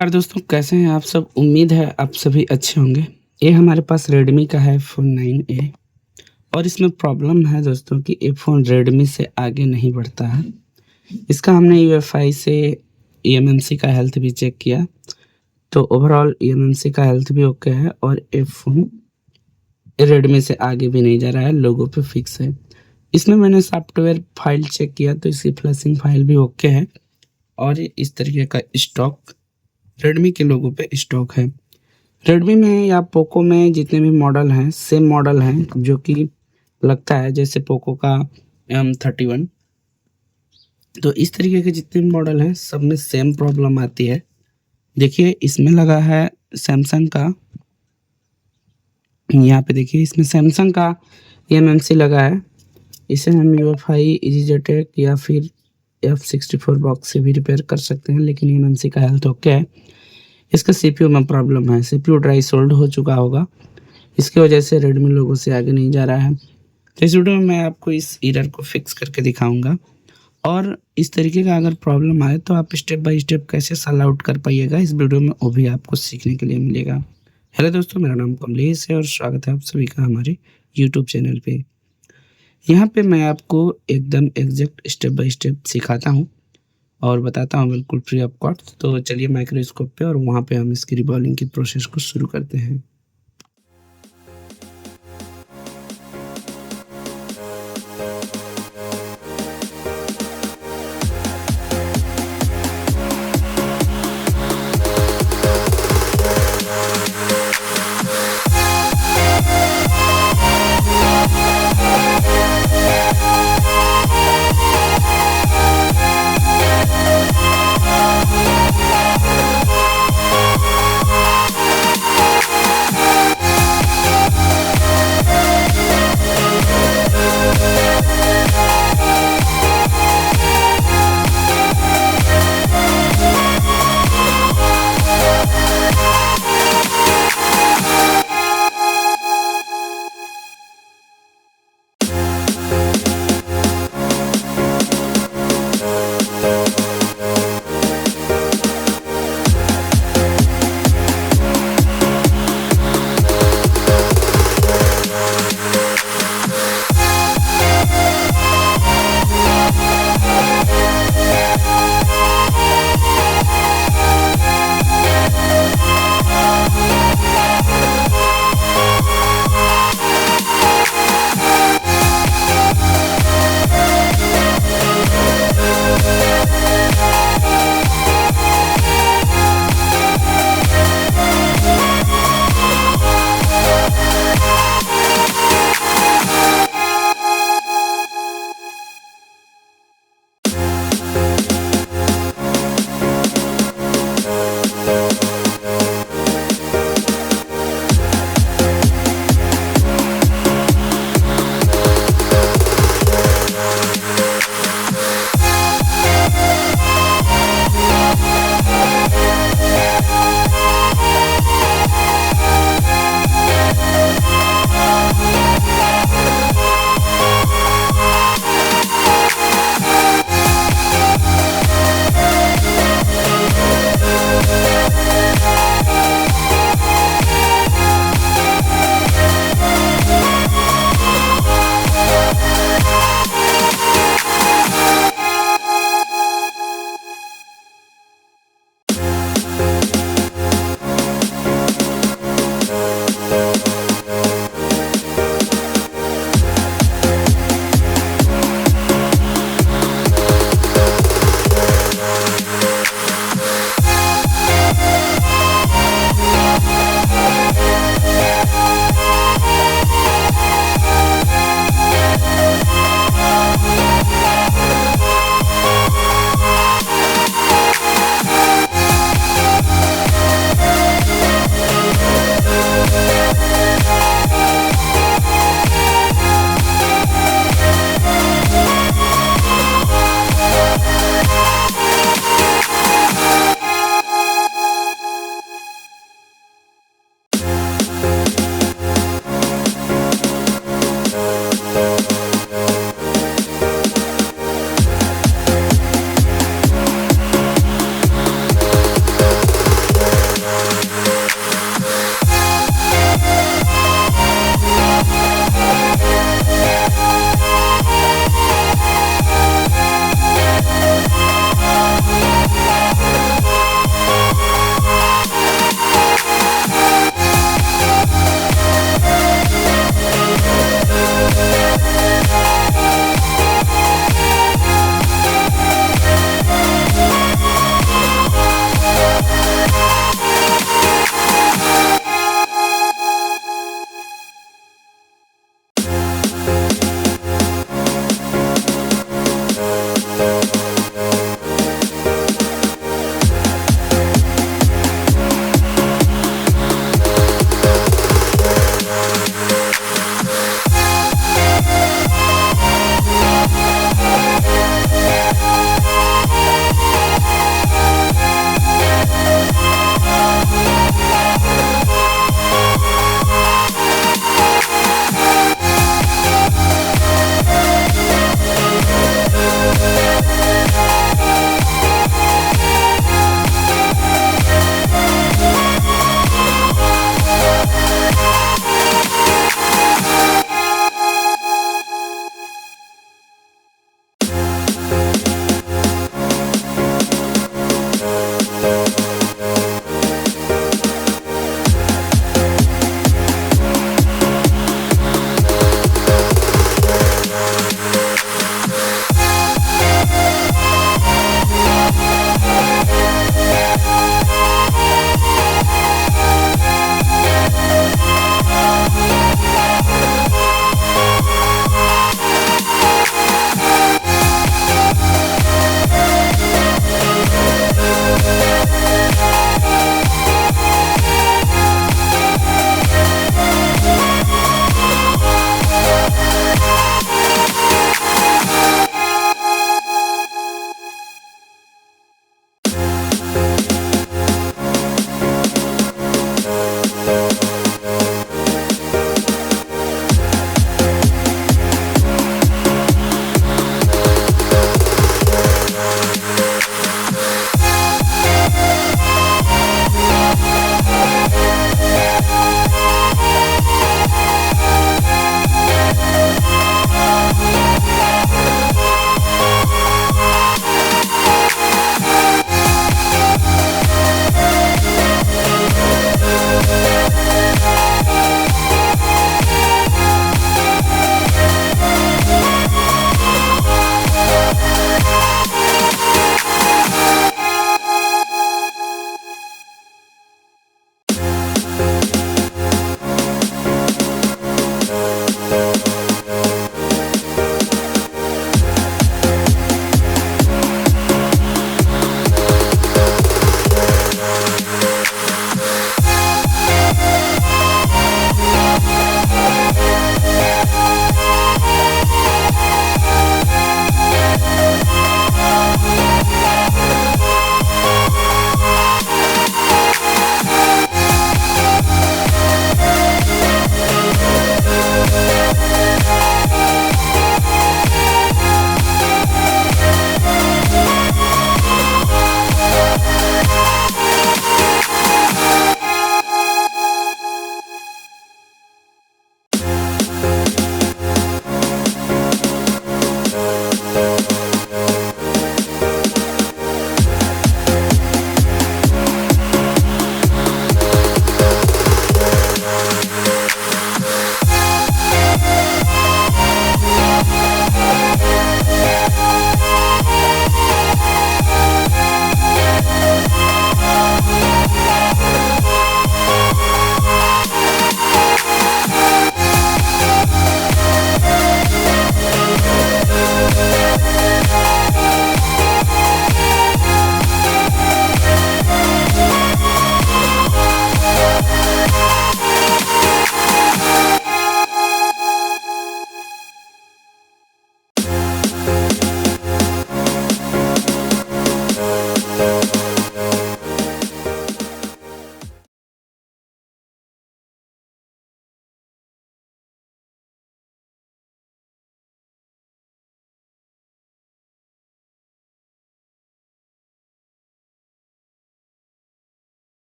यार दोस्तों, कैसे हैं आप सब? उम्मीद है आप सभी अच्छे होंगे। ये हमारे पास रेडमी का है फ़ोन 9A और इसमें प्रॉब्लम है दोस्तों कि ये फ़ोन रेडमी से आगे नहीं बढ़ता है। इसका हमने यूएफआई से eMMC का हेल्थ भी चेक किया, तो ओवरऑल eMMC का हेल्थ भी ओके है और ये फ़ोन रेडमी से आगे भी नहीं जा रहा है, लोगो पे फिक्स है। इसमें मैंने सॉफ्टवेयर फाइल चेक किया तो इसकी फ्लैशिंग फाइल भी ओके है और ये इस तरीके का स्टॉक रेडमी के लोगो पे स्टॉक है। रेडमी में या पोको में जितने भी मॉडल हैं सेम मॉडल हैं, जो कि लगता है जैसे पोको का M31। तो इस तरीके के जितने भी मॉडल हैं सब में सेम प्रॉब्लम आती है। देखिए इसमें लगा है सैमसंग का, यहाँ पे देखिए इसमें सैमसंग का eMMC लगा है। इसे हम यूएफआई ईजीजेटेक या फिर 𝑽𝒊𝒅𝒐 बॉक्स से भी रिपेयर कर सकते हैं, लेकिन eMMC का हेल्थ ओके है। इसका सीपीयू में प्रॉब्लम है, सीपीयू ड्राई सोल्ड हो चुका होगा, इसकी वजह से रेडमी लोगो से आगे नहीं जा रहा है। तो इस वीडियो में मैं आपको इस एरर को फिक्स करके दिखाऊंगा और इस तरीके का अगर प्रॉब्लम आए तो आप स्टेप बाय स्टेप कैसे सॉल्व आउट कर पाइएगा, इस वीडियो में वो भी आपको सीखने के लिए मिलेगा। हेलो दोस्तों, मेरा नाम कमलेश है और स्वागत है आप सभी का हमारे यूट्यूब चैनल पे। यहाँ पे मैं आपको एकदम एग्जैक्ट स्टेप बाय स्टेप सिखाता हूँ और बताता हूँ बिल्कुल फ्री ऑफ कॉस्ट। तो चलिए माइक्रोस्कोप पे और वहाँ पे हम इसकी रिबॉलिंग की प्रोसेस को शुरू करते हैं।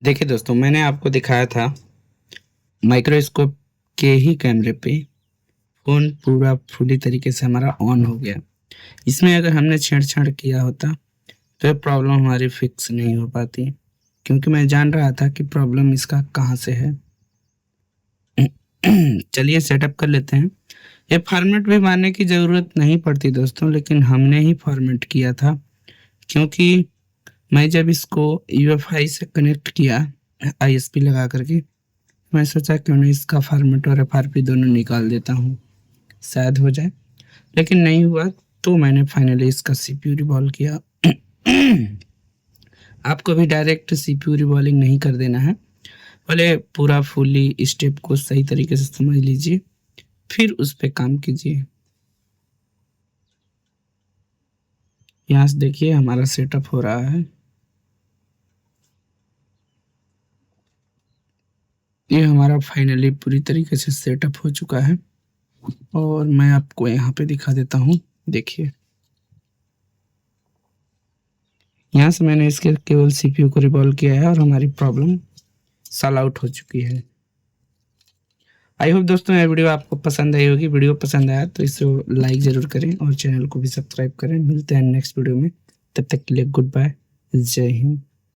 देखिए दोस्तों, मैंने आपको दिखाया था माइक्रोस्कोप के ही कैमरे पे फ़ोन पूरा फुली तरीके से हमारा ऑन हो गया। इसमें अगर हमने छेड़छाड़ किया होता तो ये प्रॉब्लम हमारी फिक्स नहीं हो पाती, क्योंकि मैं जान रहा था कि प्रॉब्लम इसका कहाँ से है। चलिए सेटअप कर लेते हैं। ये फॉर्मेट भी मारने की ज़रूरत नहीं पड़ती दोस्तों, लेकिन हमने ही फॉर्मेट किया था, क्योंकि मैं जब इसको यूएफआई से कनेक्ट किया आईएसपी लगा करके, मैं सोचा क्यों नहीं इसका फॉर्मेट और एफआरपी दोनों निकाल देता हूँ, शायद हो जाए, लेकिन नहीं हुआ। तो मैंने फाइनली इसका सीपीयू रिवॉल्व किया। आपको भी डायरेक्ट सीपीयू रिवॉल्विंग नहीं कर देना है, पहले पूरा फुली स्टेप को सही तरीके से समझ लीजिए, फिर उस पे काम कीजिए। यहाँ से देखिए हमारा सेटअप हो रहा है। ये हमारा फाइनली पूरी तरीके से सेटअप हो चुका है और मैं आपको यहाँ पे दिखा देता हूँ। देखिए यहाँ से मैंने इसके केवल सीपीयू को रिवॉल्व किया है और हमारी प्रॉब्लम सॉल्व आउट हो चुकी है। आई होप दोस्तों ये वीडियो आपको पसंद आई होगी। वीडियो पसंद आया तो इसे लाइक ज़रूर करें और चैनल को भी सब्सक्राइब करें। मिलते हैं नेक्स्ट वीडियो में, तब तक के लिए गुड बाय, जय हिंद।